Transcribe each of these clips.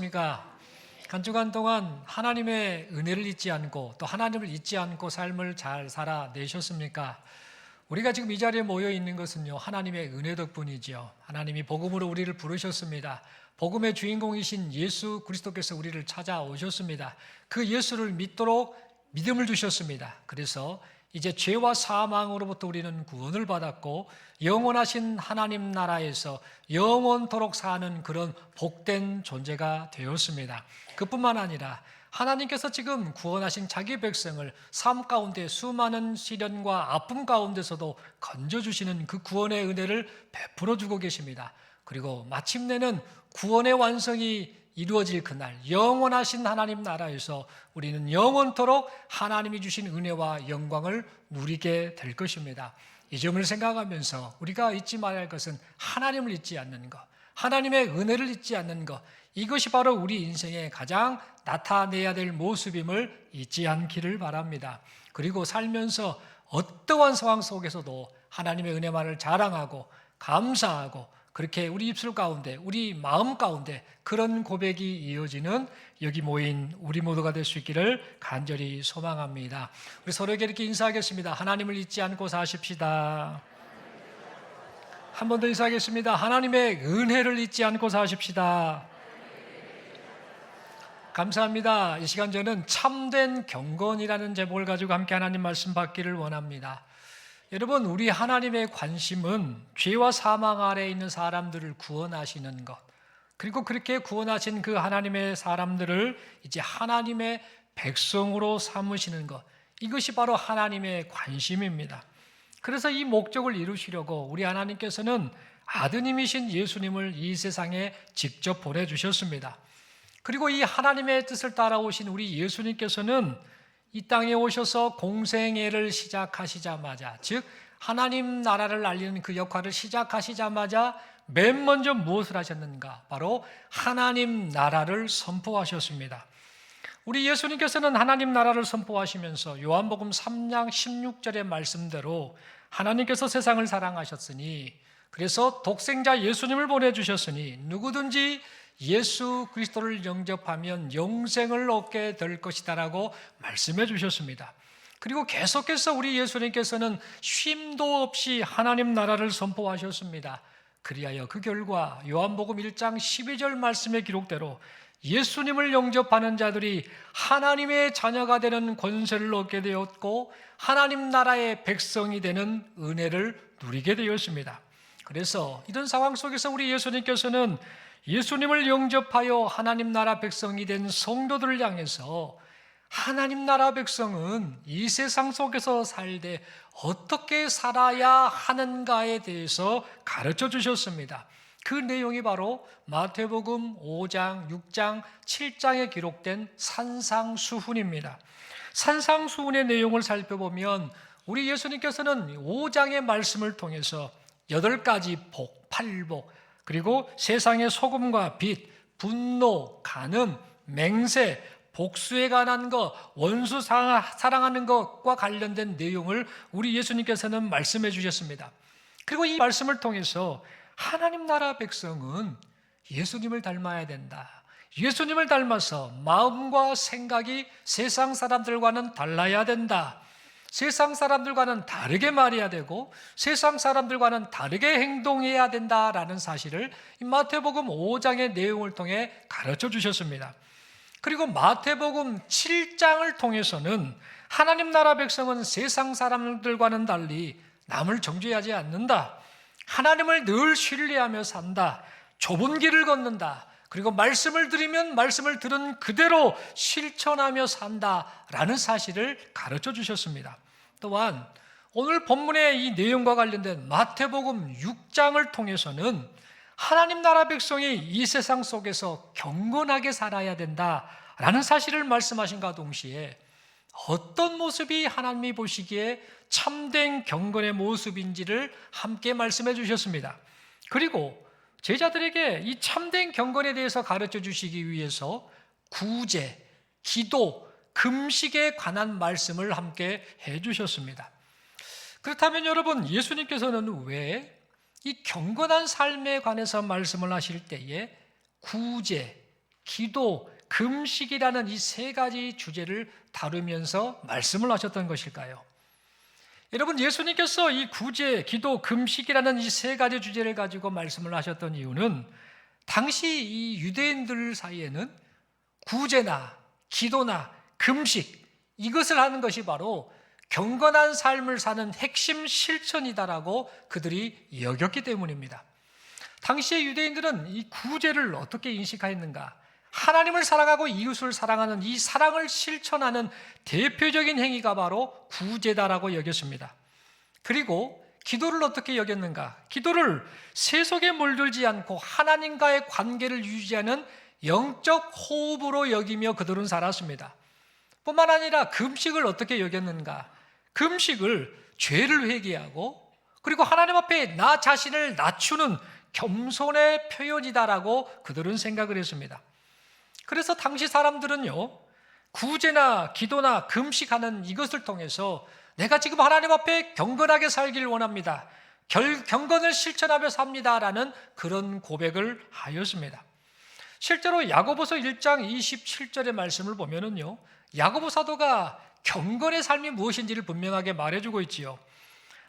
어떠십니까? 한 주간 동안 하나님의 은혜를 잊지 않고 또 하나님을 잊지 않고 삶을 잘 살아내셨습니까? 우리가 지금 이 자리에 모여 있는 것은요, 하나님의 은혜 덕분이지요. 하나님이 복음으로 우리를 부르셨습니다. 복음의 주인공이신 예수 그리스도께서 우리를 찾아오셨습니다. 그 예수를 믿도록 믿음을 주셨습니다. 그래서 이제 죄와 사망으로부터 우리는 구원을 받았고 영원하신 하나님 나라에서 영원토록 사는 그런 복된 존재가 되었습니다. 그뿐만 아니라 하나님께서 지금 구원하신 자기 백성을 삶 가운데 수많은 시련과 아픔 가운데서도 건져주시는 그 구원의 은혜를 베풀어 주고 계십니다. 그리고 마침내는 구원의 완성이 이루어질 그날 영원하신 하나님 나라에서 우리는 영원토록 하나님이 주신 은혜와 영광을 누리게 될 것입니다. 이 점을 생각하면서 우리가 잊지 말아야 할 것은 하나님을 잊지 않는 것, 하나님의 은혜를 잊지 않는 것, 이것이 바로 우리 인생에 가장 나타내야 될 모습임을 잊지 않기를 바랍니다. 그리고 살면서 어떠한 상황 속에서도 하나님의 은혜만을 자랑하고 감사하고 그렇게 우리 입술 가운데, 우리 마음 가운데 그런 고백이 이어지는 여기 모인 우리 모두가 될 수 있기를 간절히 소망합니다. 우리 서로에게 이렇게 인사하겠습니다. 하나님을 잊지 않고 사십시다. 한 번 더 인사하겠습니다. 하나님의 은혜를 잊지 않고 사십시다. 감사합니다. 이 시간 저는 참된 경건이라는 제목을 가지고 함께 하나님 말씀 받기를 원합니다. 여러분, 우리 하나님의 관심은 죄와 사망 아래에 있는 사람들을 구원하시는 것, 그리고 그렇게 구원하신 그 하나님의 사람들을 이제 하나님의 백성으로 삼으시는 것, 이것이 바로 하나님의 관심입니다. 그래서 이 목적을 이루시려고 우리 하나님께서는 아드님이신 예수님을 이 세상에 직접 보내주셨습니다. 그리고 이 하나님의 뜻을 따라오신 우리 예수님께서는 이 땅에 오셔서 공생애를 시작하시자마자, 즉 하나님 나라를 알리는 그 역할을 시작하시자마자 맨 먼저 무엇을 하셨는가? 바로 하나님 나라를 선포하셨습니다. 우리 예수님께서는 하나님 나라를 선포하시면서 요한복음 3장 16절의 말씀대로 하나님께서 세상을 사랑하셨으니, 그래서 독생자 예수님을 보내주셨으니 누구든지 예수 그리스도를 영접하면 영생을 얻게 될 것이다 라고 말씀해 주셨습니다. 그리고 계속해서 우리 예수님께서는 쉼도 없이 하나님 나라를 선포하셨습니다. 그리하여 그 결과 요한복음 1장 12절 말씀의 기록대로 예수님을 영접하는 자들이 하나님의 자녀가 되는 권세를 얻게 되었고 하나님 나라의 백성이 되는 은혜를 누리게 되었습니다. 그래서 이런 상황 속에서 우리 예수님께서는 예수님을 영접하여 하나님 나라 백성이 된 성도들을 향해서 하나님 나라 백성은 이 세상 속에서 살되 어떻게 살아야 하는가에 대해서 가르쳐 주셨습니다. 그 내용이 바로 마태복음 5장, 6장, 7장에 기록된 산상수훈입니다. 산상수훈의 내용을 살펴보면 우리 예수님께서는 5장의 말씀을 통해서 8가지 복, 팔복, 그리고 세상의 소금과 빛, 분노, 간음, 맹세, 복수에 관한 것, 원수 사랑하는 것과 관련된 내용을 우리 예수님께서는 말씀해 주셨습니다. 그리고 이 말씀을 통해서 하나님 나라 백성은 예수님을 닮아야 된다. 예수님을 닮아서 마음과 생각이 세상 사람들과는 달라야 된다. 세상 사람들과는 다르게 말해야 되고 세상 사람들과는 다르게 행동해야 된다라는 사실을 마태복음 5장의 내용을 통해 가르쳐 주셨습니다. 그리고 마태복음 7장을 통해서는 하나님 나라 백성은 세상 사람들과는 달리 남을 정죄하지 않는다. 하나님을 늘 신뢰하며 산다. 좁은 길을 걷는다. 그리고 말씀을 들으면 말씀을 들은 그대로 실천하며 산다라는 사실을 가르쳐 주셨습니다. 또한 오늘 본문의 이 내용과 관련된 마태복음 6장을 통해서는 하나님 나라 백성이 이 세상 속에서 경건하게 살아야 된다라는 사실을 말씀하신과 동시에 어떤 모습이 하나님이 보시기에 참된 경건의 모습인지를 함께 말씀해 주셨습니다. 그리고 제자들에게 이 참된 경건에 대해서 가르쳐 주시기 위해서 구제, 기도, 금식에 관한 말씀을 함께 해 주셨습니다. 그렇다면 여러분, 예수님께서는 왜 이 경건한 삶에 관해서 말씀을 하실 때에 구제, 기도, 금식이라는 이 세 가지 주제를 다루면서 말씀을 하셨던 것일까요? 여러분, 예수님께서 이 구제, 기도, 금식이라는 이 세 가지 주제를 가지고 말씀을 하셨던 이유는 당시 이 유대인들 사이에는 구제나 기도나 금식, 이것을 하는 것이 바로 경건한 삶을 사는 핵심 실천이다라고 그들이 여겼기 때문입니다. 당시의 유대인들은 이 구제를 어떻게 인식하였는가? 하나님을 사랑하고 이웃을 사랑하는 이 사랑을 실천하는 대표적인 행위가 바로 구제다라고 여겼습니다. 그리고 기도를 어떻게 여겼는가? 기도를 세속에 물들지 않고 하나님과의 관계를 유지하는 영적 호흡으로 여기며 그들은 살았습니다. 뿐만 아니라 금식을 어떻게 여겼는가? 금식을 죄를 회개하고 그리고 하나님 앞에 나 자신을 낮추는 겸손의 표현이다라고 그들은 생각을 했습니다. 그래서 당시 사람들은요, 구제나 기도나 금식하는 이것을 통해서 내가 지금 하나님 앞에 경건하게 살기를 원합니다. 경건을 실천하며 삽니다라는 그런 고백을 하였습니다. 실제로 야고보서 1장 27절의 말씀을 보면은요, 야고보 사도가 경건의 삶이 무엇인지를 분명하게 말해주고 있지요.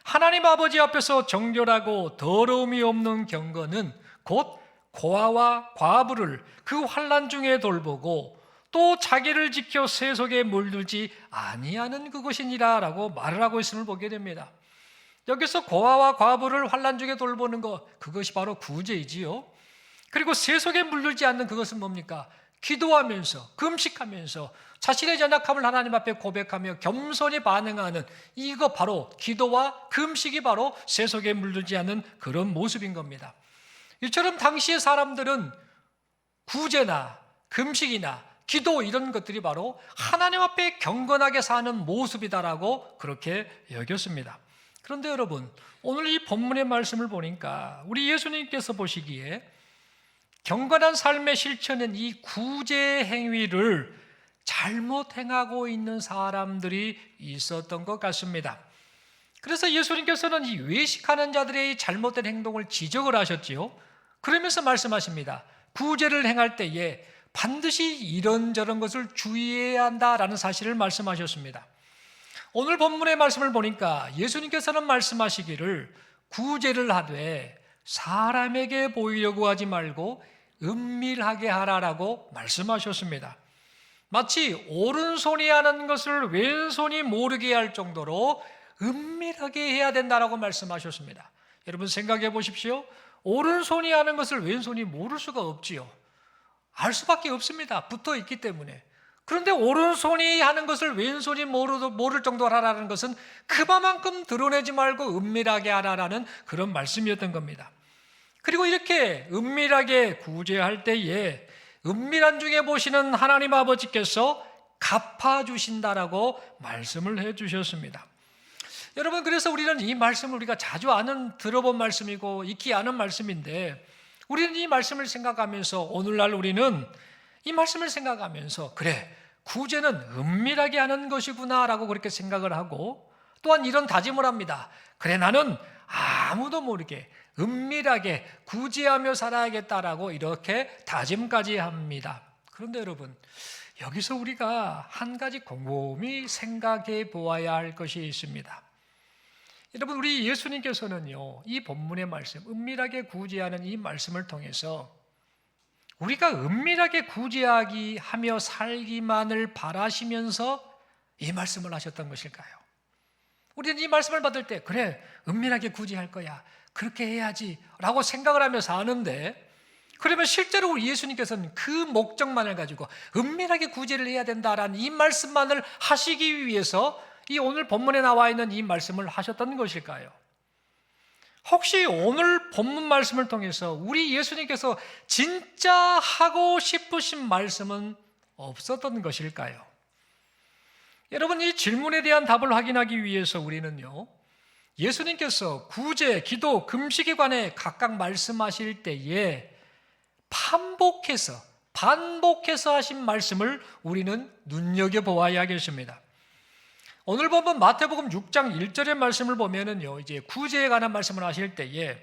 하나님 아버지 앞에서 정결하고 더러움이 없는 경건은 곧 고아와 과부를 그 환난 중에 돌보고 또 자기를 지켜 세속에 물들지 아니하는 그것이니라 라고 말을 하고 있음을 보게 됩니다. 여기서 고아와 과부를 환난 중에 돌보는 것, 그것이 바로 구제이지요. 그리고 세속에 물들지 않는 그것은 뭡니까? 기도하면서 금식하면서 자신의 연약함을 하나님 앞에 고백하며 겸손히 반응하는 이거 바로 기도와 금식이 바로 세속에 물들지 않는 그런 모습인 겁니다. 이처럼 당시의 사람들은 구제나 금식이나 기도 이런 것들이 바로 하나님 앞에 경건하게 사는 모습이다라고 그렇게 여겼습니다. 그런데 여러분, 오늘 이 본문의 말씀을 보니까 우리 예수님께서 보시기에 경건한 삶의 실천은 이 구제 행위를 잘못 행하고 있는 사람들이 있었던 것 같습니다. 그래서 예수님께서는 이 외식하는 자들의 잘못된 행동을 지적을 하셨지요. 그러면서 말씀하십니다. 구제를 행할 때에 반드시 이런저런 것을 주의해야 한다라는 사실을 말씀하셨습니다. 오늘 본문의 말씀을 보니까 예수님께서는 말씀하시기를 구제를 하되 사람에게 보이려고 하지 말고 은밀하게 하라라고 말씀하셨습니다. 마치 오른손이 하는 것을 왼손이 모르게 할 정도로 은밀하게 해야 된다라고 말씀하셨습니다. 여러분 생각해 보십시오. 오른손이 하는 것을 왼손이 모를 수가 없지요. 알 수밖에 없습니다. 붙어 있기 때문에. 그런데 오른손이 하는 것을 왼손이 모를 정도로 하라는 것은 그만큼 드러내지 말고 은밀하게 하라라는 그런 말씀이었던 겁니다. 그리고 이렇게 은밀하게 구제할 때에 은밀한 중에 보시는 하나님 아버지께서 갚아주신다라고 말씀을 해주셨습니다. 여러분, 그래서 우리는 이 말씀을 우리가 자주 들어본 말씀이고 익히 아는 말씀인데 우리는 이 말씀을 생각하면서 오늘날 우리는 이 말씀을 생각하면서 그래, 구제는 은밀하게 하는 것이구나 라고 그렇게 생각을 하고 또한 이런 다짐을 합니다. 그래, 나는 아무도 모르게 은밀하게 구제하며 살아야겠다라고 이렇게 다짐까지 합니다. 그런데 여러분, 여기서 우리가 한 가지 곰곰이 생각해 보아야 할 것이 있습니다. 여러분, 우리 예수님께서는요, 이 본문의 말씀, 은밀하게 구제하는 이 말씀을 통해서 우리가 은밀하게 구제하며 살기만을 바라시면서 이 말씀을 하셨던 것일까요? 우리는 이 말씀을 받을 때 그래, 은밀하게 구제할 거야, 그렇게 해야지 라고 생각을 하며 사는데 그러면 실제로 우리 예수님께서는 그 목적만을 가지고 은밀하게 구제를 해야 된다라는 이 말씀만을 하시기 위해서 이 오늘 본문에 나와 있는 이 말씀을 하셨던 것일까요? 혹시 오늘 본문 말씀을 통해서 우리 예수님께서 진짜 하고 싶으신 말씀은 없었던 것일까요? 여러분, 이 질문에 대한 답을 확인하기 위해서 우리는요, 예수님께서 구제, 기도, 금식에 관해 각각 말씀하실 때에 반복해서 하신 말씀을 우리는 눈여겨보아야겠습니다. 오늘 보면 마태복음 6장 1절의 말씀을 보면은요, 이제 구제에 관한 말씀을 하실 때에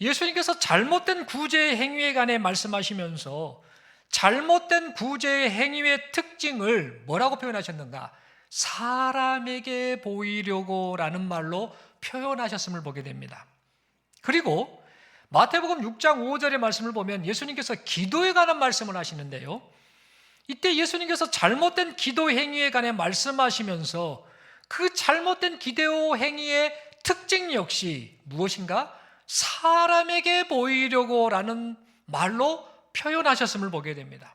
예수님께서 잘못된 구제 행위에 관해 말씀하시면서 잘못된 구제의 행위의 특징을 뭐라고 표현하셨는가? 사람에게 보이려고 라는 말로 표현하셨음을 보게 됩니다. 그리고 마태복음 6장 5절의 말씀을 보면 예수님께서 기도에 관한 말씀을 하시는데요, 이때 예수님께서 잘못된 기도 행위에 관해 말씀하시면서 그 잘못된 기도 행위의 특징 역시 무엇인가? 사람에게 보이려고 라는 말로 표현하셨음을 보게 됩니다.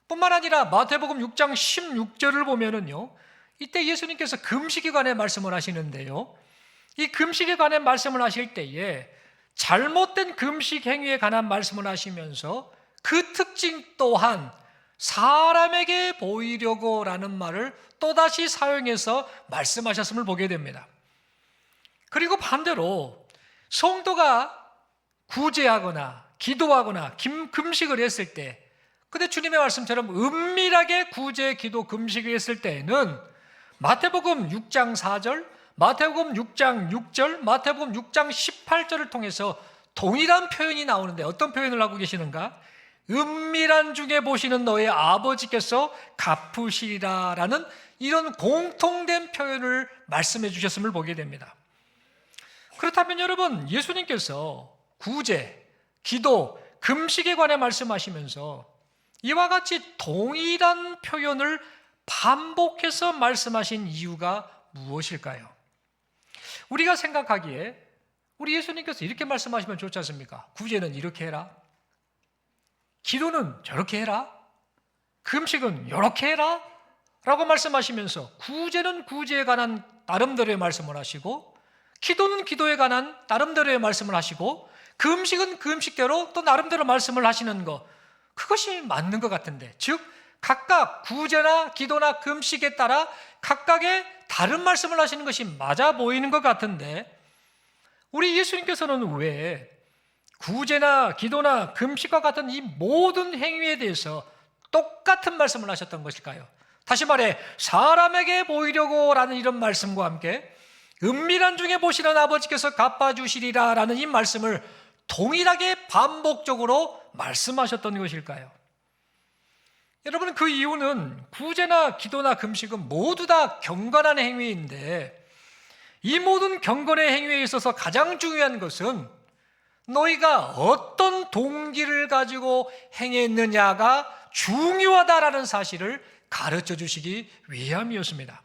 뿐만 아니라 마태복음 6장 16절을 보면은요, 이때 예수님께서 금식에 관해 말씀을 하시는데요, 이 금식에 관해 말씀을 하실 때에 잘못된 금식 행위에 관한 말씀을 하시면서 그 특징 또한 사람에게 보이려고 라는 말을 또다시 사용해서 말씀하셨음을 보게 됩니다. 그리고 반대로 성도가 구제하거나 기도하거나 금식을 했을 때, 근데 주님의 말씀처럼 은밀하게 구제, 기도, 금식을 했을 때에는 마태복음 6장 4절, 마태복음 6장 6절, 마태복음 6장 18절을 통해서 동일한 표현이 나오는데 어떤 표현을 하고 계시는가? 은밀한 중에 보시는 너의 아버지께서 갚으시리라 라는 이런 공통된 표현을 말씀해 주셨음을 보게 됩니다. 그렇다면 여러분, 예수님께서 구제, 기도, 금식에 관해 말씀하시면서 이와 같이 동일한 표현을 반복해서 말씀하신 이유가 무엇일까요? 우리가 생각하기에 우리 예수님께서 이렇게 말씀하시면 좋지 않습니까? 구제는 이렇게 해라, 기도는 저렇게 해라, 금식은 이렇게 해라 라고 말씀하시면서 구제는 구제에 관한 나름대로의 말씀을 하시고, 기도는 기도에 관한 나름대로의 말씀을 하시고, 금식은 금식대로 또 나름대로 말씀을 하시는 것, 그것이 맞는 것 같은데, 즉 각각 구제나 기도나 금식에 따라 각각의 다른 말씀을 하시는 것이 맞아 보이는 것 같은데, 우리 예수님께서는 왜 구제나 기도나 금식과 같은 이 모든 행위에 대해서 똑같은 말씀을 하셨던 것일까요? 다시 말해, 사람에게 보이려고 라는 이런 말씀과 함께 은밀한 중에 보시는 아버지께서 갚아주시리라 라는 이 말씀을 동일하게 반복적으로 말씀하셨던 것일까요? 여러분, 그 이유는 구제나 기도나 금식은 모두 다 경건한 행위인데, 이 모든 경건의 행위에 있어서 가장 중요한 것은 너희가 어떤 동기를 가지고 행했느냐가 중요하다라는 사실을 가르쳐 주시기 위함이었습니다.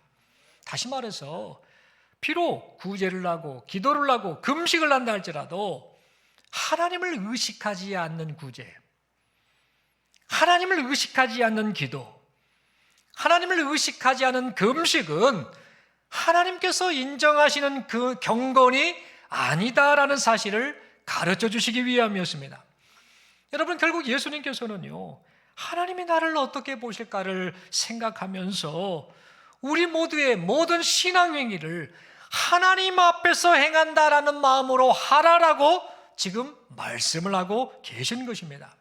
다시 말해서 비록 구제를 하고 기도를 하고 금식을 한다 할지라도 하나님을 의식하지 않는 구제, 하나님을 의식하지 않는 기도, 하나님을 의식하지 않은 금식은 하나님께서 인정하시는 그 경건이 아니다라는 사실을 가르쳐 주시기 위함이었습니다. 여러분, 결국 예수님께서는요, 하나님이 나를 어떻게 보실까를 생각하면서 우리 모두의 모든 신앙행위를 하나님 앞에서 행한다라는 마음으로 하라라고 지금 말씀을 하고 계신 것입니다.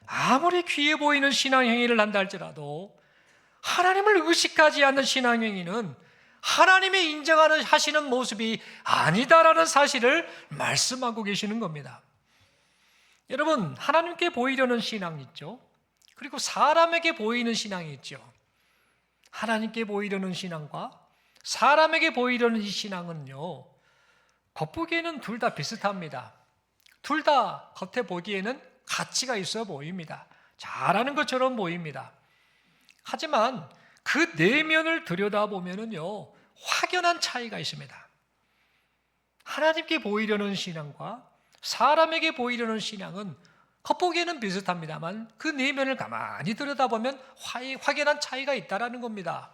아무리 귀해 보이는 신앙행위를 한다 할지라도 하나님을 의식하지 않는 신앙행위는 하나님이 인정하시는 모습이 아니다라는 사실을 말씀하고 계시는 겁니다. 여러분, 하나님께 보이려는 신앙이 있죠. 그리고 사람에게 보이는 신앙이 있죠. 하나님께 보이려는 신앙과 사람에게 보이려는 이 신앙은요, 겉보기에는 둘 다 비슷합니다. 둘 다 겉에 보기에는 가치가 있어 보입니다. 잘하는 것처럼 보입니다. 하지만 그 내면을 들여다보면은요, 확연한 차이가 있습니다. 하나님께 보이려는 신앙과 사람에게 보이려는 신앙은 겉보기에는 비슷합니다만 그 내면을 가만히 들여다보면 확연한 차이가 있다는 겁니다.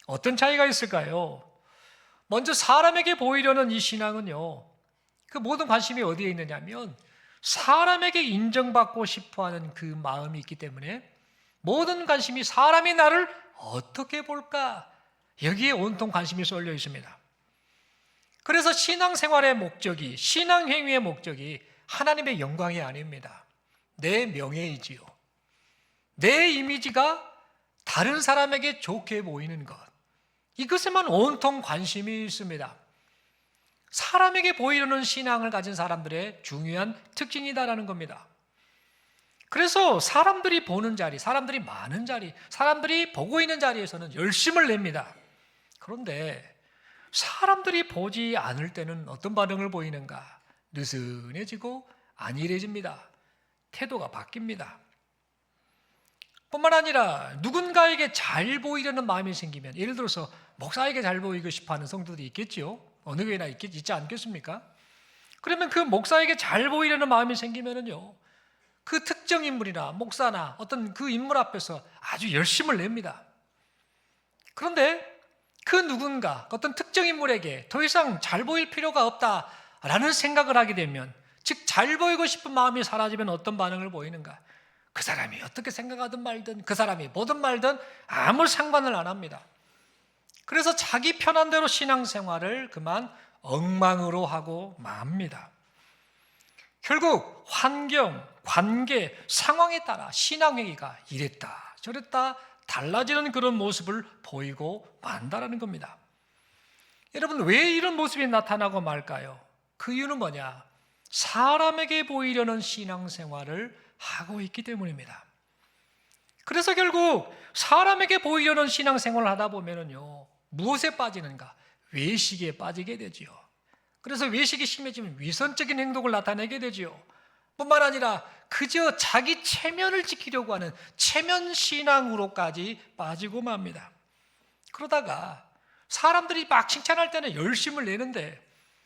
어떤 차이가 있을까요? 먼저 사람에게 보이려는 이 신앙은요, 그 모든 관심이 어디에 있느냐면 사람에게 인정받고 싶어하는 그 마음이 있기 때문에 모든 관심이 사람이 나를 어떻게 볼까, 여기에 온통 관심이 쏠려 있습니다. 그래서 신앙생활의 목적이, 신앙행위의 목적이 하나님의 영광이 아닙니다. 내 명예이지요. 내 이미지가 다른 사람에게 좋게 보이는 것, 이것에만 온통 관심이 있습니다. 사람에게 보이려는 신앙을 가진 사람들의 중요한 특징이다라는 겁니다. 그래서 사람들이 보는 자리, 사람들이 많은 자리, 사람들이 보고 있는 자리에서는 열심을 냅니다. 그런데 사람들이 보지 않을 때는 어떤 반응을 보이는가? 느슨해지고 안일해집니다. 태도가 바뀝니다. 뿐만 아니라 누군가에게 잘 보이려는 마음이 생기면, 예를 들어서 목사에게 잘 보이고 싶어하는 성도들이 있겠지요. 어느 교회나 있지 않겠습니까? 그러면 그 목사에게 잘 보이려는 마음이 생기면은요, 그 특정 인물이나 목사나 어떤 그 인물 앞에서 아주 열심을 냅니다. 그런데 그 누군가, 어떤 특정 인물에게 더 이상 잘 보일 필요가 없다라는 생각을 하게 되면, 즉 잘 보이고 싶은 마음이 사라지면 어떤 반응을 보이는가? 그 사람이 어떻게 생각하든 말든, 그 사람이 보든 말든 아무 상관을 안 합니다. 그래서 자기 편한 대로 신앙생활을 그만 엉망으로 하고 맙니다. 결국 환경, 관계, 상황에 따라 신앙행위가 이랬다 저랬다 달라지는 그런 모습을 보이고 만다라는 겁니다. 여러분, 왜 이런 모습이 나타나고 말까요? 그 이유는 뭐냐? 사람에게 보이려는 신앙생활을 하고 있기 때문입니다. 그래서 결국 사람에게 보이려는 신앙생활을 하다 보면은요, 무엇에 빠지는가? 외식에 빠지게 되지요. 그래서 외식이 심해지면 위선적인 행동을 나타내게 되지요. 뿐만 아니라 그저 자기 체면을 지키려고 하는 체면 신앙으로까지 빠지고 맙니다. 그러다가 사람들이 막 칭찬할 때는 열심을 내는데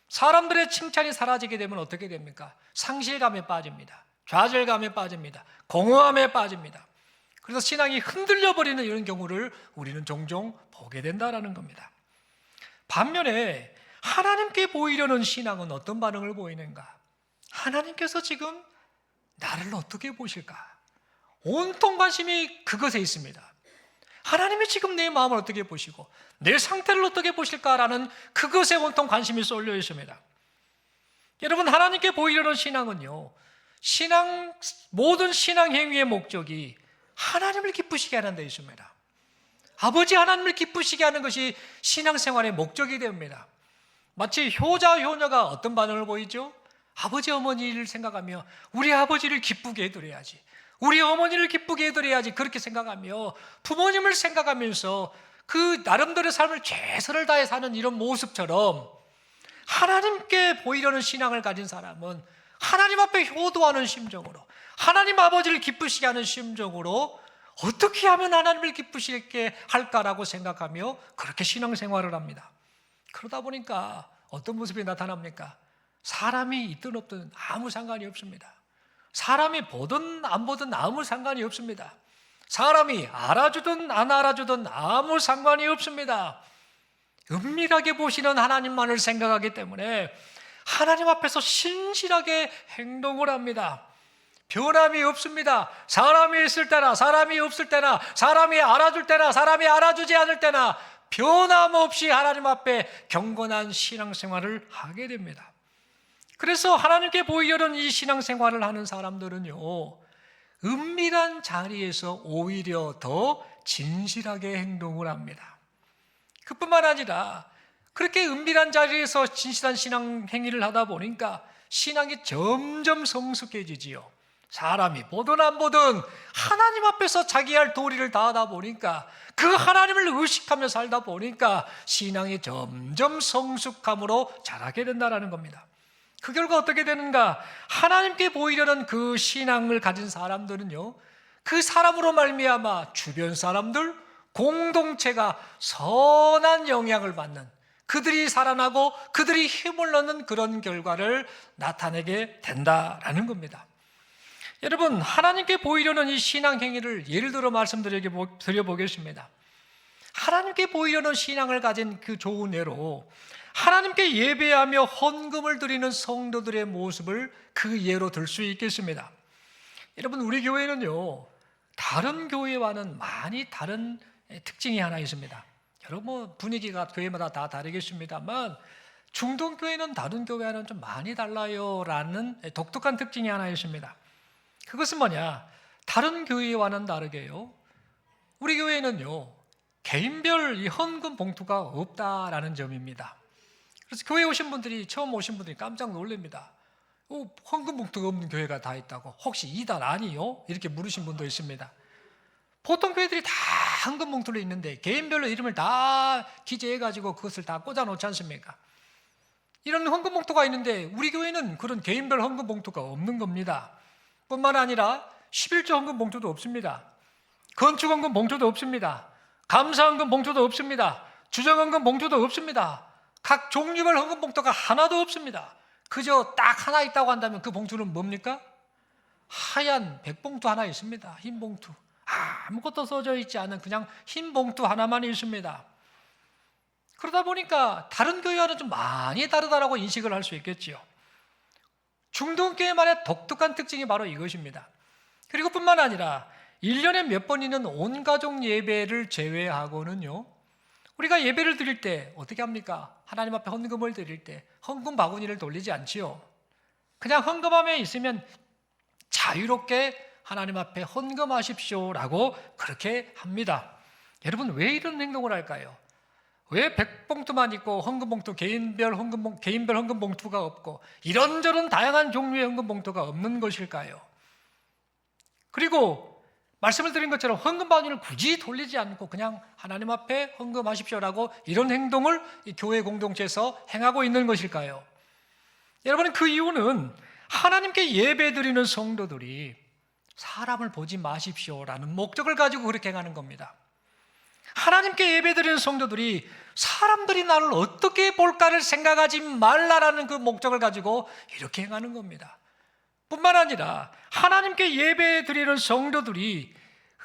사람들의 칭찬이 사라지게 되면 어떻게 됩니까? 상실감에 빠집니다. 좌절감에 빠집니다. 공허함에 빠집니다. 그래서 신앙이 흔들려버리는 이런 경우를 우리는 종종 보게 된다는 겁니다. 반면에 하나님께 보이려는 신앙은 어떤 반응을 보이는가? 하나님께서 지금 나를 어떻게 보실까? 온통 관심이 그것에 있습니다. 하나님이 지금 내 마음을 어떻게 보시고 내 상태를 어떻게 보실까라는 그것에 온통 관심이 쏠려 있습니다. 여러분, 하나님께 보이려는 신앙은요, 모든 신앙 행위의 목적이 하나님을 기쁘시게 하는 데 있습니다. 아버지 하나님을 기쁘시게 하는 것이 신앙생활의 목적이 됩니다. 마치 효자, 효녀가 어떤 반응을 보이죠? 아버지, 어머니를 생각하며 우리 아버지를 기쁘게 해드려야지, 우리 어머니를 기쁘게 해드려야지, 그렇게 생각하며 부모님을 생각하면서 그 나름대로의 삶을 최선을 다해 사는 이런 모습처럼, 하나님께 보이려는 신앙을 가진 사람은 하나님 앞에 효도하는 심정으로, 하나님 아버지를 기쁘시게 하는 심정으로 어떻게 하면 하나님을 기쁘시게 할까라고 생각하며 그렇게 신앙생활을 합니다. 그러다 보니까 어떤 모습이 나타납니까? 사람이 있든 없든 아무 상관이 없습니다. 사람이 보든 안 보든 아무 상관이 없습니다. 사람이 알아주든 안 알아주든 아무 상관이 없습니다. 은밀하게 보시는 하나님만을 생각하기 때문에 하나님 앞에서 신실하게 행동을 합니다. 변함이 없습니다. 사람이 있을 때나 사람이 없을 때나, 사람이 알아줄 때나 사람이 알아주지 않을 때나 변함없이 하나님 앞에 경건한 신앙생활을 하게 됩니다. 그래서 하나님께 보이려는 이 신앙생활을 하는 사람들은요, 은밀한 자리에서 오히려 더 진실하게 행동을 합니다. 그뿐만 아니라 그렇게 은밀한 자리에서 진실한 신앙 행위를 하다 보니까 신앙이 점점 성숙해지지요. 사람이 보든 안 보든 하나님 앞에서 자기 할 도리를 다하다 보니까, 그 하나님을 의식하며 살다 보니까 신앙이 점점 성숙함으로 자라게 된다는 겁니다. 그 결과 어떻게 되는가? 하나님께 보이려는 그 신앙을 가진 사람들은요, 그 사람으로 말미암아 주변 사람들, 공동체가 선한 영향을 받는, 그들이 살아나고 그들이 힘을 얻는 그런 결과를 나타내게 된다라는 겁니다. 여러분, 하나님께 보이려는 이 신앙 행위를 예를 들어 말씀드려보겠습니다. 하나님께 보이려는 신앙을 가진 그 좋은 예로, 하나님께 예배하며 헌금을 드리는 성도들의 모습을 그 예로 들 수 있겠습니다. 여러분, 우리 교회는요, 다른 교회와는 많이 다른 특징이 하나 있습니다. 여러분, 분위기가 교회마다 다 다르겠습니다만 중동교회는 다른 교회와는 좀 많이 달라요 라는 독특한 특징이 하나 있습니다. 그것은 뭐냐? 다른 교회와는 다르게요, 우리 교회는요, 개인별 이 헌금 봉투가 없다라는 점입니다. 그래서 교회 오신 분들이, 처음 오신 분들이 깜짝 놀랍니다. 헌금 봉투가 없는 교회가 다 있다고. 혹시 이단 아니요? 이렇게 물으신 분도 있습니다. 보통 교회들이 다 헌금 봉투로 있는데 개인별로 이름을 다 기재해가지고 그것을 다 꽂아놓지 않습니까? 이런 헌금 봉투가 있는데 우리 교회는 그런 개인별 헌금 봉투가 없는 겁니다. 뿐만 아니라 11조 헌금 봉투도 없습니다. 건축 헌금 봉투도 없습니다. 감사 헌금 봉투도 없습니다. 주정 헌금 봉투도 없습니다. 각 종류별 헌금 봉투가 하나도 없습니다. 그저 딱 하나 있다고 한다면 그 봉투는 뭡니까? 하얀 백봉투 하나 있습니다. 흰 봉투. 아무것도 써져 있지 않은 그냥 흰 봉투 하나만 있습니다. 그러다 보니까 다른 교회와는 좀 많이 다르다라고 인식을 할 수 있겠지요. 중동교회만의 독특한 특징이 바로 이것입니다. 그리고 뿐만 아니라 1년에 몇 번 있는 온가족 예배를 제외하고는요, 우리가 예배를 드릴 때 어떻게 합니까? 하나님 앞에 헌금을 드릴 때 헌금 바구니를 돌리지 않지요. 그냥 헌금함에 있으면 자유롭게 하나님 앞에 헌금하십시오라고 그렇게 합니다. 여러분, 왜 이런 행동을 할까요? 왜 백봉투만 있고 헌금봉투, 개인별 헌금 봉투가 없고 이런저런 다양한 종류의 헌금 봉투가 없는 것일까요? 그리고 말씀을 드린 것처럼 헌금 바구니를 굳이 돌리지 않고 그냥 하나님 앞에 헌금하십시오라고 이런 행동을 이 교회 공동체에서 행하고 있는 것일까요? 여러분, 그 이유는 하나님께 예배드리는 성도들이 사람을 보지 마십시오라는 목적을 가지고 그렇게 행하는 겁니다. 하나님께 예배드리는 성도들이 사람들이 나를 어떻게 볼까를 생각하지 말라라는 그 목적을 가지고 이렇게 행하는 겁니다. 뿐만 아니라 하나님께 예배드리는 성도들이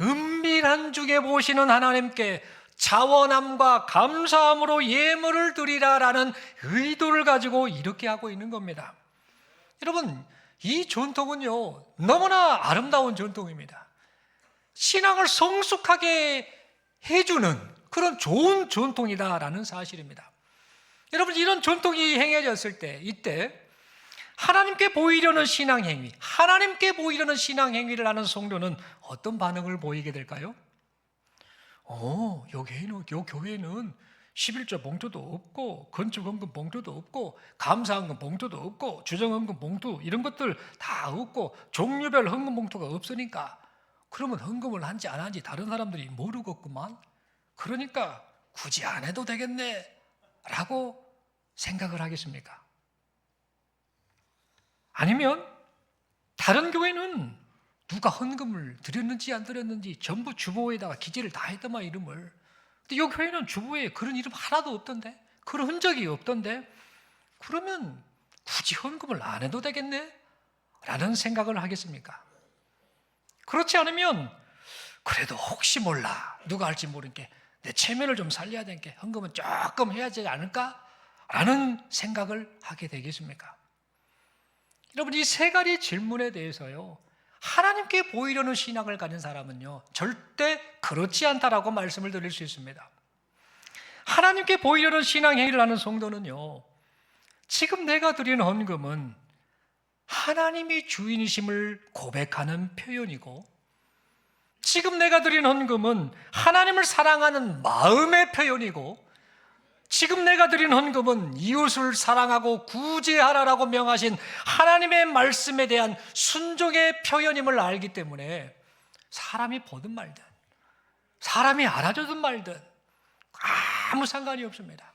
은밀한 중에 보시는 하나님께 자원함과 감사함으로 예물을 드리라라는 의도를 가지고 이렇게 하고 있는 겁니다. 여러분, 이 전통은요, 너무나 아름다운 전통입니다. 신앙을 성숙하게 해주는 그런 좋은 전통이다라는 사실입니다. 여러분, 이런 전통이 행해졌을 때, 이때 하나님께 보이려는 신앙행위, 하나님께 보이려는 신앙행위를 하는 성도는 어떤 반응을 보이게 될까요? 요 교회는 11조 봉투도 없고 건축헌금 봉투도 없고 감사헌금 봉투도 없고 주정헌금 봉투 이런 것들 다 없고 종류별 헌금 봉투가 없으니까 그러면 헌금을 한지 안 한지 다른 사람들이 모르겠구만. 그러니까 굳이 안 해도 되겠네 라고 생각을 하겠습니까? 아니면 다른 교회는 누가 헌금을 드렸는지 안 드렸는지 전부 주보에다가 기재를 다 했더만 이름을. 근데 이 교회는 주보에 그런 이름 하나도 없던데, 그런 흔적이 없던데, 그러면 굳이 헌금을 안 해도 되겠네? 라는 생각을 하겠습니까? 그렇지 않으면 그래도 혹시 몰라, 누가 할지 모르니까 내 체면을 좀 살려야 되니까 헌금은 조금 해야 되지 않을까? 라는 생각을 하게 되겠습니까? 여러분, 이 세 가지 질문에 대해서요, 하나님께 보이려는 신앙을 가진 사람은요, 절대 그렇지 않다라고 말씀을 드릴 수 있습니다. 하나님께 보이려는 신앙 행위를 하는 성도는요, 지금 내가 드리는 헌금은 하나님이 주인이심을 고백하는 표현이고, 지금 내가 드린 헌금은 하나님을 사랑하는 마음의 표현이고, 지금 내가 드린 헌금은 이웃을 사랑하고 구제하라라고 명하신 하나님의 말씀에 대한 순종의 표현임을 알기 때문에 사람이 보든 말든 사람이 알아주든 말든 아무 상관이 없습니다.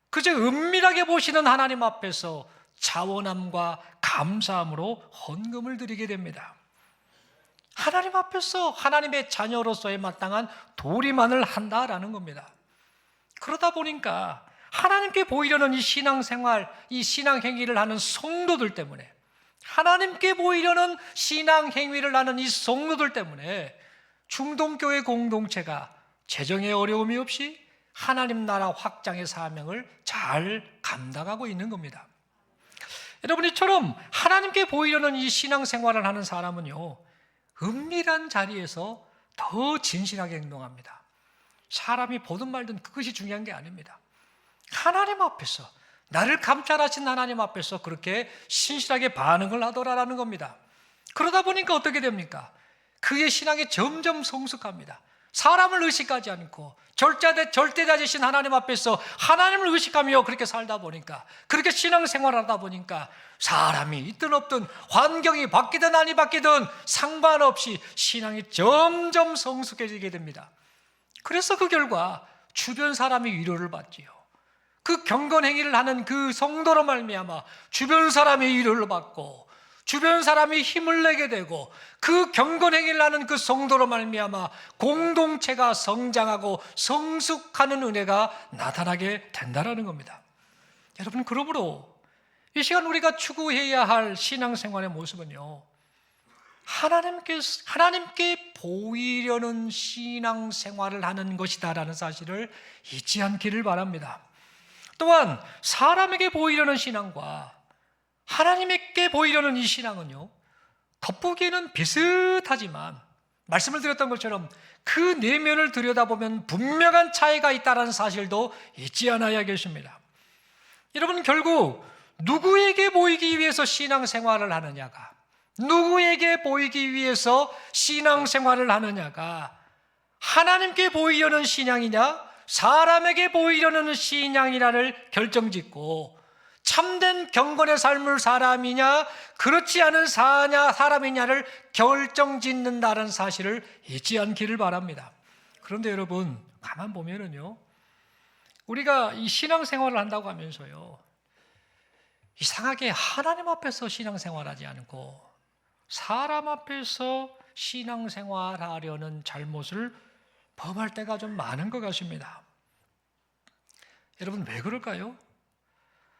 그저 은밀하게 보시는 하나님 앞에서 자원함과 감사함으로 헌금을 드리게 됩니다. 하나님 앞에서 하나님의 자녀로서의 마땅한 도리만을 한다라는 겁니다. 그러다 보니까 하나님께 보이려는 이 신앙생활, 이 신앙행위를 하는 성도들 때문에, 하나님께 보이려는 신앙행위를 하는 이 성도들 때문에 중동교회 공동체가 재정의 어려움이 없이 하나님 나라 확장의 사명을 잘 감당하고 있는 겁니다. 여러분, 이처럼 하나님께 보이려는 이 신앙생활을 하는 사람은요, 은밀한 자리에서 더 진실하게 행동합니다. 사람이 보든 말든 그것이 중요한 게 아닙니다. 하나님 앞에서, 나를 감찰하신 하나님 앞에서 그렇게 신실하게 반응을 하더라라는 겁니다. 그러다 보니까 어떻게 됩니까? 그의 신앙이 점점 성숙합니다. 사람을 의식하지 않고 절대자이신 하나님 앞에서 하나님을 의식하며 그렇게 살다 보니까, 그렇게 신앙생활하다 보니까 사람이 있든 없든 환경이 바뀌든 아니 바뀌든 상관없이 신앙이 점점 성숙해지게 됩니다. 그래서 그 결과 주변 사람이 위로를 받지요. 그 경건 행위를 하는 그 성도로 말미암아 주변 사람이 위로를 받고, 주변 사람이 힘을 내게 되고, 그 경건 행위를 하는 그 성도로 말미암아 공동체가 성장하고 성숙하는 은혜가 나타나게 된다는 겁니다. 여러분, 그러므로 이 시간 우리가 추구해야 할 신앙생활의 모습은요, 하나님께 보이려는 신앙생활을 하는 것이다라는 사실을 잊지 않기를 바랍니다. 또한 사람에게 보이려는 신앙과 하나님께 보이려는 이 신앙은요, 겉보기에는 비슷하지만 말씀을 드렸던 것처럼 그 내면을 들여다보면 분명한 차이가 있다는 사실도 잊지 않아야겠습니다. 여러분, 결국 누구에게 보이기 위해서 신앙생활을 하느냐가, 누구에게 보이기 위해서 신앙생활을 하느냐가 하나님께 보이려는 신앙이냐 사람에게 보이려는 신앙이냐를 결정짓고, 참된 경건의 삶을 사람이냐 그렇지 않은 사람이냐를 결정짓는다는 사실을 잊지 않기를 바랍니다. 그런데 여러분, 가만 보면은요, 우리가 이 신앙생활을 한다고 하면서요, 이상하게 하나님 앞에서 신앙생활하지 않고 사람 앞에서 신앙생활하려는 잘못을 범할 때가 좀 많은 것 같습니다. 여러분, 왜 그럴까요?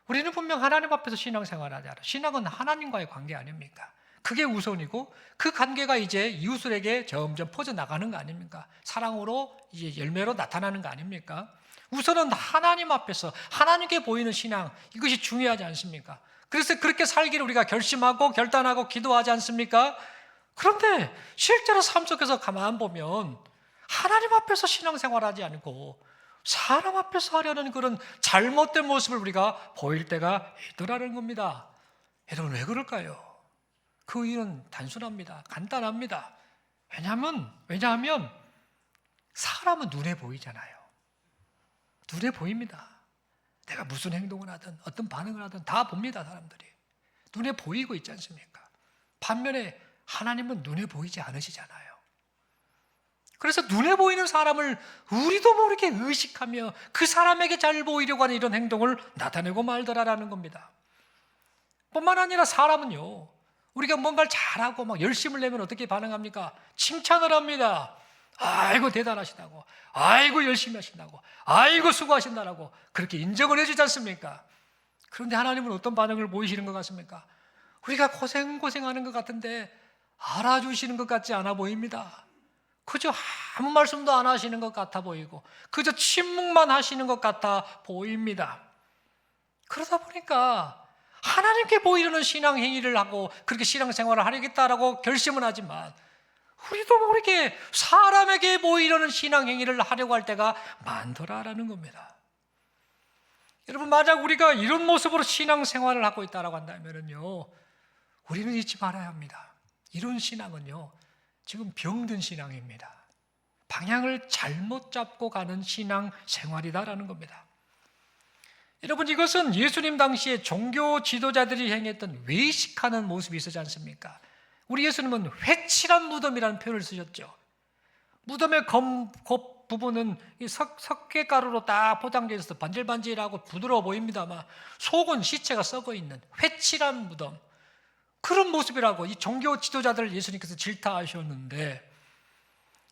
우리는 분명 하나님 앞에서 신앙생활하지 않아요. 신앙은 하나님과의 관계 아닙니까? 그게 우선이고, 그 관계가 이제 이웃들에게 점점 퍼져나가는 거 아닙니까? 사랑으로 이제 열매로 나타나는 거 아닙니까? 우선은 하나님 앞에서 하나님께 보이는 신앙, 이것이 중요하지 않습니까? 그래서 그렇게 살기를 우리가 결심하고 결단하고 기도하지 않습니까? 그런데 실제로 삶 속에서 가만 보면 하나님 앞에서 신앙생활하지 않고 사람 앞에서 하려는 그런 잘못된 모습을 우리가 보일 때가 있더라는 겁니다. 여러분, 왜 그럴까요? 그 이유는 단순합니다. 간단합니다. 왜냐하면 사람은 눈에 보이잖아요. 눈에 보입니다. 내가 무슨 행동을 하든 어떤 반응을 하든 다 봅니다. 사람들이 눈에 보이고 있지 않습니까? 반면에 하나님은 눈에 보이지 않으시잖아요. 그래서 눈에 보이는 사람을 우리도 모르게 의식하며 그 사람에게 잘 보이려고 하는 이런 행동을 나타내고 말더라라는 겁니다. 뿐만 아니라 사람은요, 우리가 뭔가를 잘하고 막 열심을 내면 어떻게 반응합니까? 칭찬을 합니다. 아이고 대단하시다고, 아이고 열심히 하신다고, 아이고 수고하신다라고 그렇게 인정을 해주지 않습니까? 그런데 하나님은 어떤 반응을 보이시는 것 같습니까? 우리가 고생하는 것 같은데 알아주시는 것 같지 않아 보입니다. 그저 아무 말씀도 안 하시는 것 같아 보이고, 그저 침묵만 하시는 것 같아 보입니다. 그러다 보니까 하나님께 보이려는 신앙 행위를 하고 그렇게 신앙생활을 하려겠다라고 결심은 하지만 우리도 모르게 사람에게 보이려는 신앙 행위를 하려고 할 때가 많더라라는 겁니다. 여러분, 만약 우리가 이런 모습으로 신앙생활을 하고 있다고 한다면요, 우리는 잊지 말아야 합니다. 이런 신앙은요, 지금 병든 신앙입니다. 방향을 잘못 잡고 가는 신앙생활이다라는 겁니다. 여러분, 이것은 예수님 당시에 종교 지도자들이 행했던 외식하는 모습이 있었지 않습니까? 우리 예수님은 회칠한 무덤이라는 표현을 쓰셨죠. 무덤의 겉 부분은 석회가루로 딱 포장되어 있어서 반질반질하고 부드러워 보입니다만 속은 시체가 썩어 있는 회칠한 무덤, 그런 모습이라고 이 종교 지도자들을 예수님께서 질타하셨는데,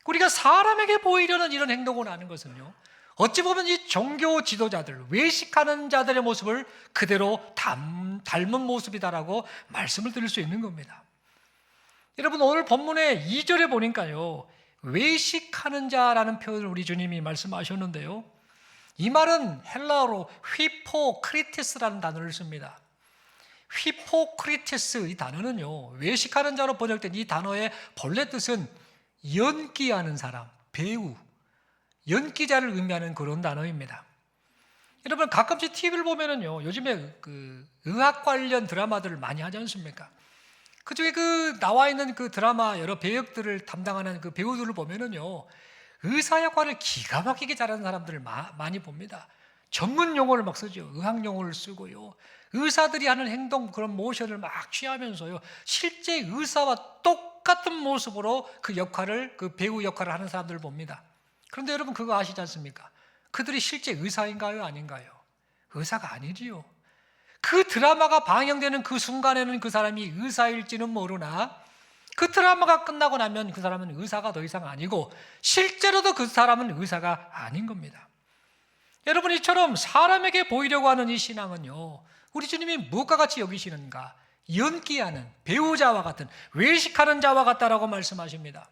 우리가 사람에게 보이려는 이런 행동을 하는 것은요, 어찌 보면 이 종교 지도자들, 외식하는 자들의 모습을 그대로 닮은 모습이다라고 말씀을 드릴 수 있는 겁니다. 여러분, 오늘 본문의 2절에 보니까요, 외식하는 자라는 표현을 우리 주님이 말씀하셨는데요, 이 말은 헬라어로 휘포크리테스라는 단어를 씁니다. 휘포크리테스, 이 단어는요, 외식하는 자로 번역된 이 단어의 본래 뜻은 연기하는 사람, 배우, 연기자를 의미하는 그런 단어입니다. 여러분, 가끔씩 TV를 보면은요, 요즘에 그 의학 관련 드라마들을 많이 하지 않습니까? 그중에 나와 있는 그 드라마 여러 배역들을 담당하는 그 배우들을 보면은요, 의사 역할을 기가 막히게 잘하는 사람들을 많이 봅니다. 전문 용어를 막 쓰죠. 의학 용어를 쓰고요. 의사들이 하는 행동, 그런 모션을 막 취하면서요, 실제 의사와 똑같은 모습으로 그 역할을, 그 배우 역할을 하는 사람들을 봅니다. 그런데 여러분 그거 아시지 않습니까? 그들이 실제 의사인가요? 아닌가요? 의사가 아니지요. 그 드라마가 방영되는 그 순간에는 그 사람이 의사일지는 모르나 그 드라마가 끝나고 나면 그 사람은 의사가 더 이상 아니고 실제로도 그 사람은 의사가 아닌 겁니다. 여러분, 이처럼 사람에게 보이려고 하는 이 신앙은요, 우리 주님이 무엇과 같이 여기시는가? 연기하는 배우자와 같은, 외식하는 자와 같다라고 말씀하십니다.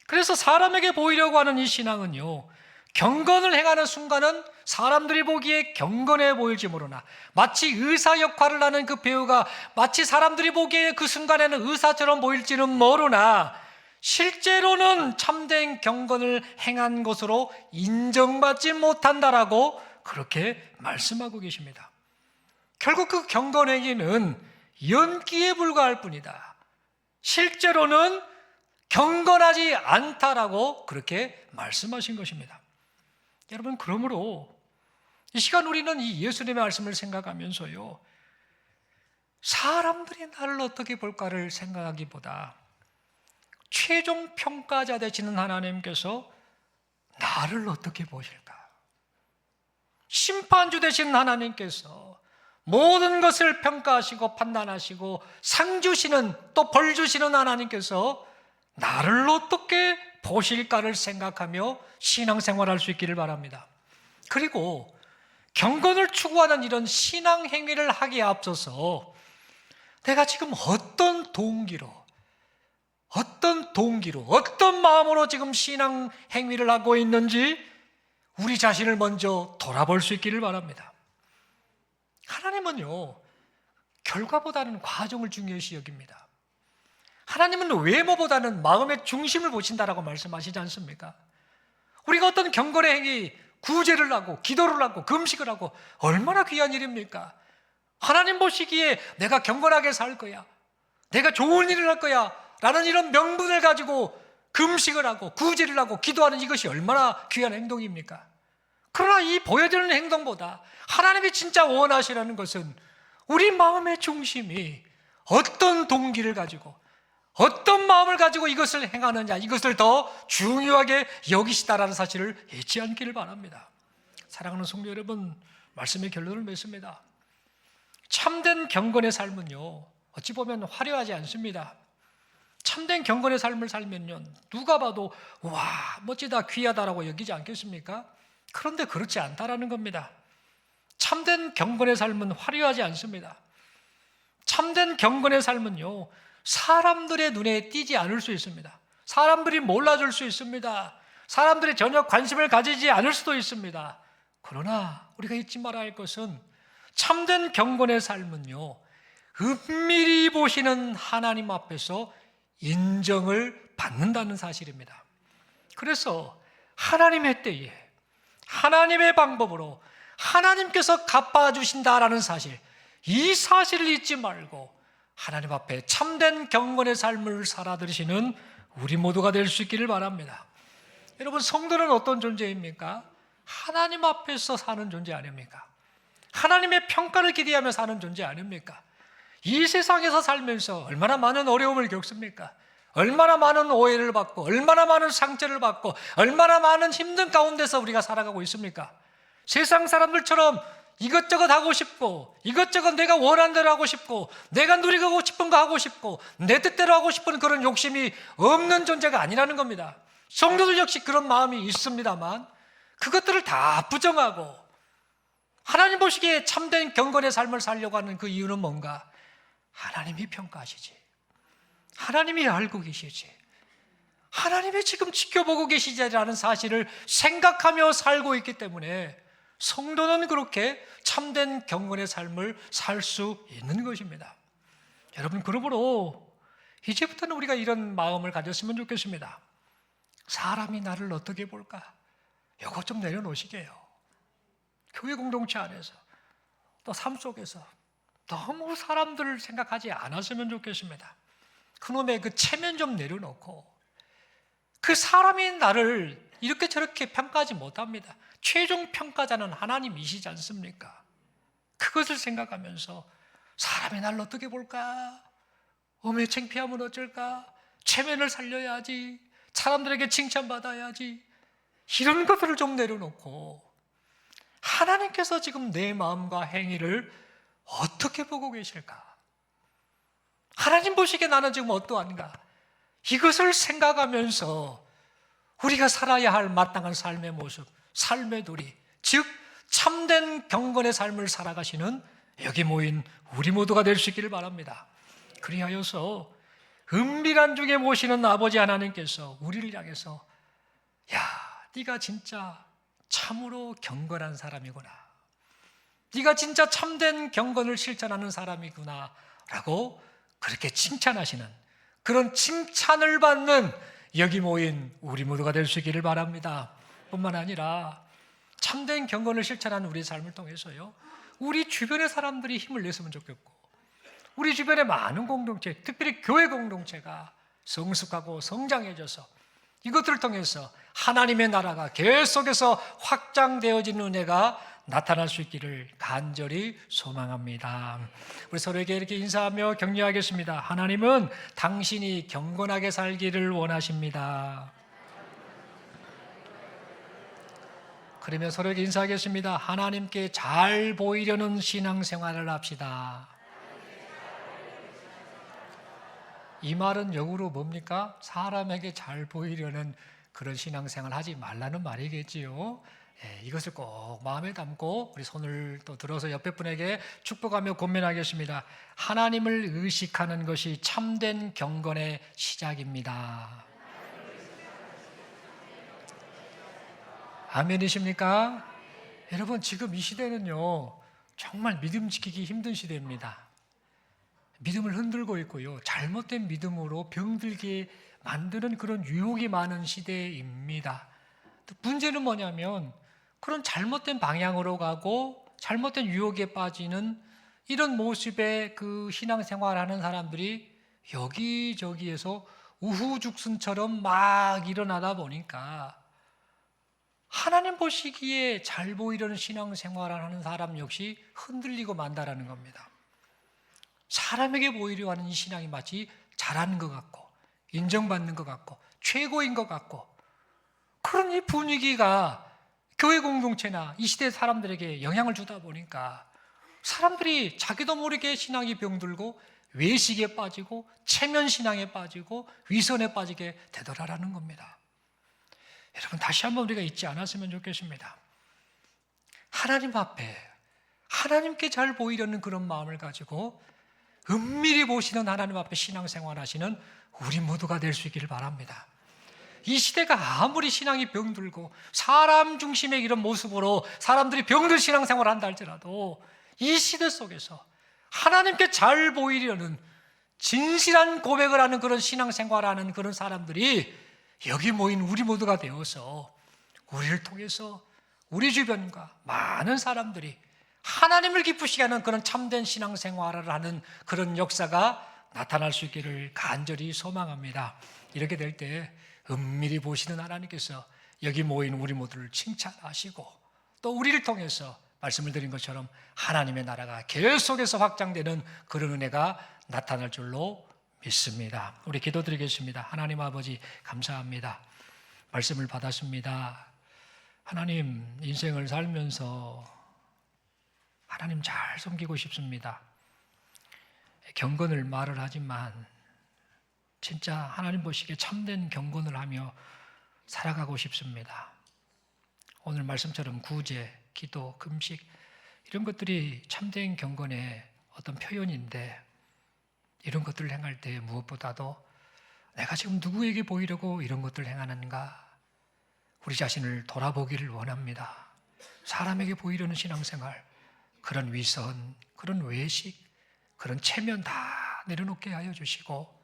그래서 사람에게 보이려고 하는 이 신앙은요, 경건을 행하는 순간은 사람들이 보기에 경건해 보일지 모르나 마치 의사 역할을 하는 그 배우가 마치 사람들이 보기에 그 순간에는 의사처럼 보일지는 모르나 실제로는 참된 경건을 행한 것으로 인정받지 못한다라고 그렇게 말씀하고 계십니다. 결국 그 경건 행위는 연기에 불과할 뿐이다. 실제로는 경건하지 않다라고 그렇게 말씀하신 것입니다. 여러분, 그러므로 이 시간 우리는 이 예수님의 말씀을 생각하면서요, 사람들이 나를 어떻게 볼까를 생각하기보다 최종 평가자 되시는 하나님께서 나를 어떻게 보실까? 심판주 되시는 하나님께서 모든 것을 평가하시고 판단하시고 상 주시는, 또 벌 주시는 하나님께서 나를 어떻게 보실까를 생각하며 신앙생활할 수 있기를 바랍니다. 그리고 경건을 추구하는 이런 신앙 행위를 하기에 앞서서 내가 지금 어떤 동기로, 어떤 마음으로 지금 신앙 행위를 하고 있는지 우리 자신을 먼저 돌아볼 수 있기를 바랍니다. 하나님은요, 결과보다는 과정을 중요시 여깁니다. 하나님은 외모보다는 마음의 중심을 보신다라고 말씀하시지 않습니까? 우리가 어떤 경건의 행위, 구제를 하고 기도를 하고 금식을 하고 얼마나 귀한 일입니까? 하나님 보시기에 내가 경건하게 살 거야, 내가 좋은 일을 할 거야 라는 이런 명분을 가지고 금식을 하고 구제를 하고 기도하는 이것이 얼마나 귀한 행동입니까? 그러나 이 보여지는 행동보다 하나님이 진짜 원하시라는 것은 우리 마음의 중심이 어떤 동기를 가지고 어떤 마음을 가지고 이것을 행하느냐, 이것을 더 중요하게 여기시다라는 사실을 잊지 않기를 바랍니다. 사랑하는 성도 여러분, 말씀의 결론을 맺습니다. 참된 경건의 삶은요, 어찌 보면 화려하지 않습니다. 참된 경건의 삶을 살면요, 누가 봐도 와, 멋지다, 귀하다라고 여기지 않겠습니까? 그런데 그렇지 않다라는 겁니다. 참된 경건의 삶은 화려하지 않습니다. 참된 경건의 삶은요, 사람들의 눈에 띄지 않을 수 있습니다. 사람들이 몰라줄 수 있습니다. 사람들이 전혀 관심을 가지지 않을 수도 있습니다. 그러나 우리가 잊지 말아야 할 것은 참된 경건의 삶은요, 은밀히 보시는 하나님 앞에서 인정을 받는다는 사실입니다. 그래서 하나님의 때에 하나님의 방법으로 하나님께서 갚아주신다라는 사실, 이 사실을 잊지 말고 하나님 앞에 참된 경건의 삶을 살아들이시는 우리 모두가 될 수 있기를 바랍니다. 여러분, 성도는 어떤 존재입니까? 하나님 앞에서 사는 존재 아닙니까? 하나님의 평가를 기대하며 사는 존재 아닙니까? 이 세상에서 살면서 얼마나 많은 어려움을 겪습니까? 얼마나 많은 오해를 받고 얼마나 많은 상처를 받고 얼마나 많은 힘든 가운데서 우리가 살아가고 있습니까? 세상 사람들처럼 이것저것 하고 싶고 이것저것 내가 원하는 대로 하고 싶고 내가 누리고 싶은 거 하고 싶고 내 뜻대로 하고 싶은 그런 욕심이 없는 존재가 아니라는 겁니다. 성도들 역시 그런 마음이 있습니다만 그것들을 다 부정하고 하나님 보시기에 참된 경건의 삶을 살려고 하는 그 이유는 뭔가? 하나님이 평가하시지, 하나님이 알고 계시지, 하나님이 지금 지켜보고 계시지라는 사실을 생각하며 살고 있기 때문에 성도는 그렇게 참된 경건의 삶을 살 수 있는 것입니다. 여러분, 그러므로 이제부터는 우리가 이런 마음을 가졌으면 좋겠습니다. 사람이 나를 어떻게 볼까? 이거 좀 내려놓으시게요. 교회 공동체 안에서 또 삶 속에서 너무 사람들을 생각하지 않았으면 좋겠습니다. 그놈의 그 체면 좀 내려놓고 그 사람이 나를 이렇게 저렇게 평가하지 못합니다. 최종 평가자는 하나님이시지 않습니까? 그것을 생각하면서 사람이 날 어떻게 볼까? 어머, 창피하면 어쩔까? 체면을 살려야지. 사람들에게 칭찬받아야지. 이런 것들을 좀 내려놓고 하나님께서 지금 내 마음과 행위를 어떻게 보고 계실까? 하나님 보시기에 나는 지금 어떠한가? 이것을 생각하면서 우리가 살아야 할 마땅한 삶의 모습, 삶의 도리, 즉 참된 경건의 삶을 살아가시는 여기 모인 우리 모두가 될 수 있기를 바랍니다. 그리하여서 은밀한 중에 모시는 아버지 하나님께서 우리를 향해서 야, 네가 진짜 참으로 경건한 사람이구나, 네가 진짜 참된 경건을 실천하는 사람이구나 라고 그렇게 칭찬하시는, 그런 칭찬을 받는 여기 모인 우리 모두가 될 수 있기를 바랍니다. 뿐만 아니라 참된 경건을 실천하는 우리의 삶을 통해서요, 우리 주변의 사람들이 힘을 냈으면 좋겠고, 우리 주변의 많은 공동체, 특별히 교회 공동체가 성숙하고 성장해져서 이것들을 통해서 하나님의 나라가 계속해서 확장되어지는 은혜가 나타날 수 있기를 간절히 소망합니다. 우리 서로에게 이렇게 인사하며 격려하겠습니다. 하나님은 당신이 경건하게 살기를 원하십니다. 그러면 서로에게 인사하겠습니다. 하나님께 잘 보이려는 신앙생활을 합시다. 이 말은 역으로 뭡니까? 사람에게 잘 보이려는 그런 신앙생활 하지 말라는 말이겠지요. 이것을 꼭 마음에 담고 우리 손을 또 들어서 옆에 분에게 축복하며 권면하겠습니다. 하나님을 의식하는 것이 참된 경건의 시작입니다. 아멘이십니까? 여러분, 지금 이 시대는요, 정말 믿음 지키기 힘든 시대입니다. 믿음을 흔들고 있고요, 잘못된 믿음으로 병들게 만드는 그런 유혹이 많은 시대입니다. 문제는 뭐냐면 그런 잘못된 방향으로 가고 잘못된 유혹에 빠지는 이런 모습의 그 신앙생활하는 사람들이 여기저기에서 우후죽순처럼 막 일어나다 보니까 하나님 보시기에 잘 보이려는 신앙생활을 하는 사람 역시 흔들리고 만다라는 겁니다. 사람에게 보이려 하는 이 신앙이 마치 잘하는 것 같고 인정받는 것 같고 최고인 것 같고, 그런 이 분위기가 교회 공동체나 이 시대 사람들에게 영향을 주다 보니까 사람들이 자기도 모르게 신앙이 병들고 외식에 빠지고 체면 신앙에 빠지고 위선에 빠지게 되더라라는 겁니다. 여러분, 다시 한번 우리가 잊지 않았으면 좋겠습니다. 하나님 앞에 하나님께 잘 보이려는 그런 마음을 가지고 은밀히 보시는 하나님 앞에 신앙생활 하시는 우리 모두가 될 수 있기를 바랍니다. 이 시대가 아무리 신앙이 병들고 사람 중심의 이런 모습으로 사람들이 병든 신앙생활을 한다 할지라도 이 시대 속에서 하나님께 잘 보이려는 진실한 고백을 하는 그런 신앙생활을 하는 그런 사람들이 여기 모인 우리 모두가 되어서 우리를 통해서 우리 주변과 많은 사람들이 하나님을 기쁘시게 하는 그런 참된 신앙생활을 하는 그런 역사가 나타날 수 있기를 간절히 소망합니다. 이렇게 될 때 은밀히 보시는 하나님께서 여기 모인 우리 모두를 칭찬하시고 또 우리를 통해서 말씀을 드린 것처럼 하나님의 나라가 계속해서 확장되는 그런 은혜가 나타날 줄로 믿습니다. 우리 기도드리겠습니다. 하나님 아버지, 감사합니다. 말씀을 받았습니다. 하나님, 인생을 살면서 하나님 잘 섬기고 싶습니다. 경건을 말을 하지만 진짜 하나님 보시기에 참된 경건을 하며 살아가고 싶습니다. 오늘 말씀처럼 구제, 기도, 금식 이런 것들이 참된 경건의 어떤 표현인데, 이런 것들을 행할 때 무엇보다도 내가 지금 누구에게 보이려고 이런 것들을 행하는가, 우리 자신을 돌아보기를 원합니다. 사람에게 보이려는 신앙생활, 그런 위선, 그런 외식, 그런 체면 다 내려놓게 하여 주시고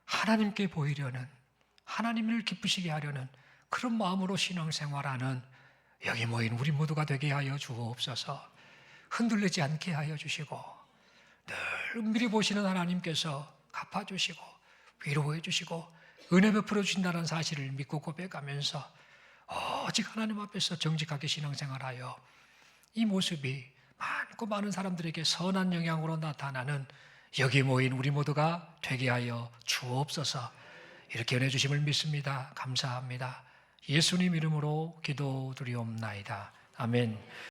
하나님께 보이려는, 하나님을 기쁘시게 하려는 그런 마음으로 신앙생활하는 여기 모인 우리 모두가 되게 하여 주옵소서. 흔들리지 않게 하여 주시고 늘 은밀히 보시는 하나님께서 갚아주시고 위로해 주시고 은혜 베풀어 주신다는 사실을 믿고 고백하면서 오직 하나님 앞에서 정직하게 신앙생활하여 이 모습이 많고 많은 사람들에게 선한 영향으로 나타나는 여기 모인 우리 모두가 되게 하여 주옵소서. 이렇게 은혜 주심을 믿습니다. 감사합니다. 예수님 이름으로 기도드리옵나이다. 아멘.